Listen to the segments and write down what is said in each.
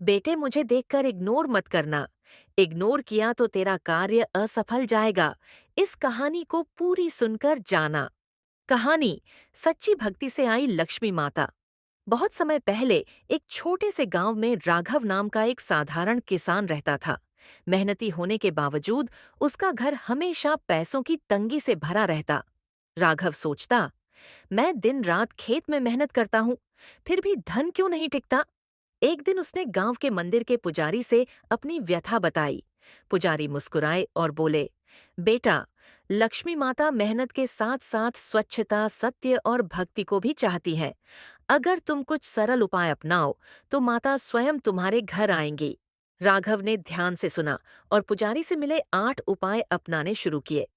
बेटे, मुझे देखकर इग्नोर मत करना। इग्नोर किया तो तेरा कार्य असफल जाएगा। इस कहानी को पूरी सुनकर जाना। कहानी सच्ची भक्ति से आई लक्ष्मी माता। बहुत समय पहले एक छोटे से गांव में राघव नाम का एक साधारण किसान रहता था। मेहनती होने के बावजूद उसका घर हमेशा पैसों की तंगी से भरा रहता। राघव सोचता, मैं दिन रात खेत में मेहनत करता हूँ, फिर भी धन क्यों नहीं टिकता। एक दिन उसने गांव के मंदिर के पुजारी से अपनी व्यथा बताई। पुजारी मुस्कुराए और बोले, बेटा, लक्ष्मी माता मेहनत के साथ साथ स्वच्छता, सत्य और भक्ति को भी चाहती है। अगर तुम कुछ सरल उपाय अपनाओ तो माता स्वयं तुम्हारे घर आएंगी। राघव ने ध्यान से सुना और पुजारी से मिले 8 उपाय अपनाने शुरू किए।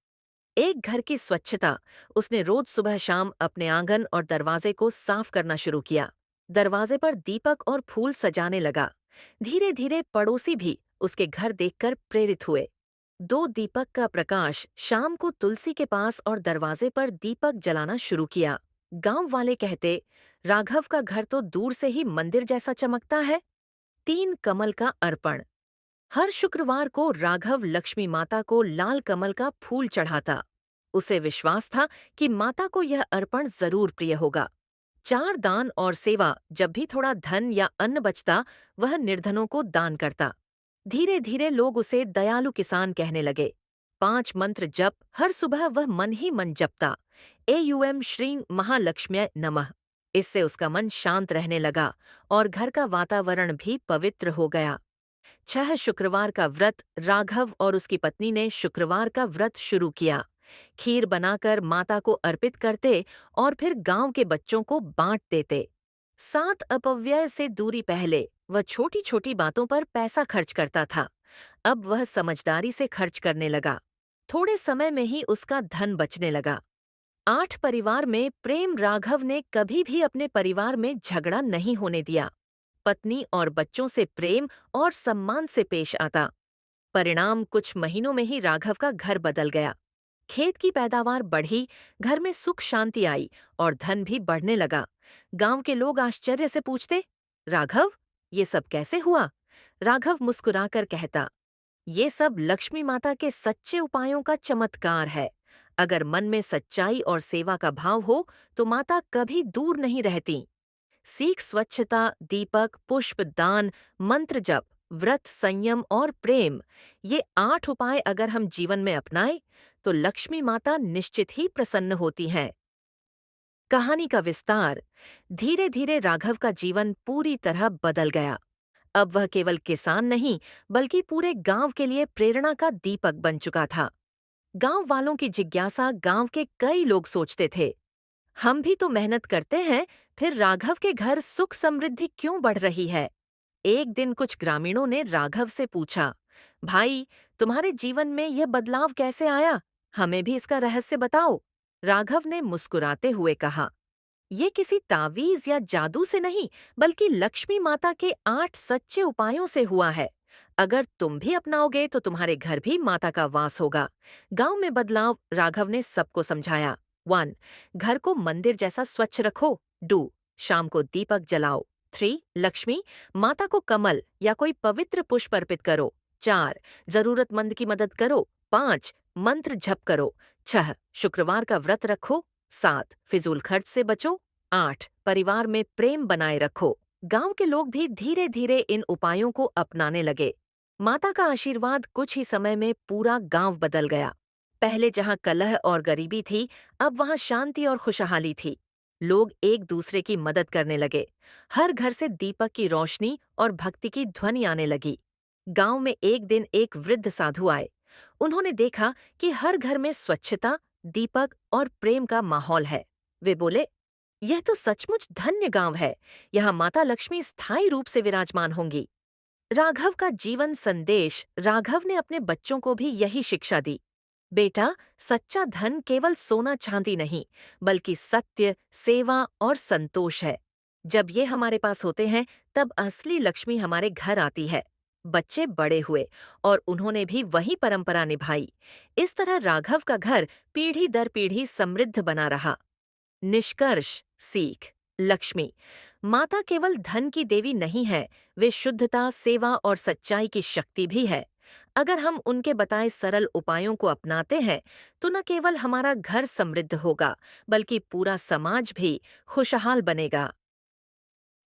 एक, घर की स्वच्छता। उसने रोज सुबह शाम अपने आंगन और दरवाजे को साफ करना शुरू किया। दरवाजे पर दीपक और फूल सजाने लगा। धीरे धीरे पड़ोसी भी उसके घर देखकर प्रेरित हुए। 2, दीपक का प्रकाश। शाम को तुलसी के पास और दरवाजे पर दीपक जलाना शुरू किया। गांव वाले कहते, राघव का घर तो दूर से ही मंदिर जैसा चमकता है। 3, कमल का अर्पण। हर शुक्रवार को राघव लक्ष्मी माता को लाल कमल का फूल चढ़ाता। उसे विश्वास था कि माता को यह अर्पण जरूर प्रिय होगा। 4, दान और सेवा। जब भी थोड़ा धन या अन्न बचता, वह निर्धनों को दान करता। धीरे धीरे लोग उसे दयालु किसान कहने लगे। 5, मंत्र जप। हर सुबह वह मन ही मन जपता, एयुएम श्रीं महालक्ष्म्यै नमः। इससे उसका मन शांत रहने लगा और घर का वातावरण भी पवित्र हो गया। 6, शुक्रवार का व्रत। राघव और उसकी पत्नी ने शुक्रवार का व्रत शुरू किया। खीर बनाकर माता को अर्पित करते और फिर गांव के बच्चों को बांट देते। 7, अपव्यय से दूरी। पहले वह छोटी छोटी बातों पर पैसा खर्च करता था, अब वह समझदारी से खर्च करने लगा। थोड़े समय में ही उसका धन बचने लगा। 8, परिवार में प्रेम। राघव ने कभी भी अपने परिवार में झगड़ा नहीं होने दिया। पत्नी और बच्चों से प्रेम और सम्मान से पेश आता। परिणाम, कुछ महीनों में ही राघव का घर बदल गया। खेत की पैदावार बढ़ी, घर में सुख शांति आई और धन भी बढ़ने लगा। गांव के लोग आश्चर्य से पूछते, राघव, ये सब कैसे हुआ? राघव मुस्कुराकर कहता, ये सब लक्ष्मी माता के सच्चे उपायों का चमत्कार है। अगर मन में सच्चाई और सेवा का भाव हो तो माता कभी दूर नहीं रहती। सीख, स्वच्छता, दीपक, पुष्प, दान, मंत्र जप, व्रत, संयम और प्रेम। ये 8 उपाय अगर हम जीवन में अपनाएं तो लक्ष्मी माता निश्चित ही प्रसन्न होती हैं। कहानी का विस्तार। धीरे धीरे राघव का जीवन पूरी तरह बदल गया। अब वह केवल किसान नहीं बल्कि पूरे गांव के लिए प्रेरणा का दीपक बन चुका था। गांव वालों की जिज्ञासा। गांव के कई लोग सोचते थे, हम भी तो मेहनत करते हैं, फिर राघव के घर सुख समृद्धि क्यों बढ़ रही है? एक दिन कुछ ग्रामीणों ने राघव से पूछा, भाई, तुम्हारे जीवन में यह बदलाव कैसे आया? हमें भी इसका रहस्य बताओ। राघव ने मुस्कुराते हुए कहा, ये किसी तावीज या जादू से नहीं, बल्कि लक्ष्मी माता के 8 सच्चे उपायों से हुआ है। अगर तुम भी अपनाओगे तो तुम्हारे घर भी माता का वास होगा। गांव में बदलाव। राघव ने सबको समझाया। 1, घर को मंदिर जैसा स्वच्छ रखो। 2, शाम को दीपक जलाओ। 3, लक्ष्मी माता को कमल या कोई पवित्र पुष्प अर्पित करो। 4, जरूरतमंद की मदद करो। 5, मंत्र जप करो। 6, शुक्रवार का व्रत रखो। 7, फिजूल खर्च से बचो। 8, परिवार में प्रेम बनाए रखो। गांव के लोग भी धीरे धीरे इन उपायों को अपनाने लगे। माता का आशीर्वाद। कुछ ही समय में पूरा गांव बदल गया। पहले जहां कलह और गरीबी थी, अब वहां शांति और खुशहाली थी। लोग एक दूसरे की मदद करने लगे। हर घर से दीपक की रोशनी और भक्ति की ध्वनि आने लगी। गांव में एक दिन एक वृद्ध साधु आए। उन्होंने देखा कि हर घर में स्वच्छता, दीपक और प्रेम का माहौल है। वे बोले, यह तो सचमुच धन्य गांव है। यहाँ माता लक्ष्मी स्थायी रूप से विराजमान होंगी। राघव का जीवन संदेश। राघव ने अपने बच्चों को भी यही शिक्षा दी। बेटा, सच्चा धन केवल सोना चांदी नहीं, बल्कि सत्य, सेवा और संतोष है। जब ये हमारे पास होते हैं, तब असली लक्ष्मी हमारे घर आती है। बच्चे बड़े हुए और उन्होंने भी वही परंपरा निभाई। इस तरह राघव का घर पीढ़ी दर पीढ़ी समृद्ध बना रहा। निष्कर्ष, सीख। लक्ष्मी, माता केवल धन की देवी नहीं है, वे शुद्धता, सेवा और सच्चाई की शक्ति भी है। अगर हम उनके बताए सरल उपायों को अपनाते हैं, तो न केवल हमारा घर समृद्ध होगा, बल्कि पूरा समाज भी खुशहाल बनेगा।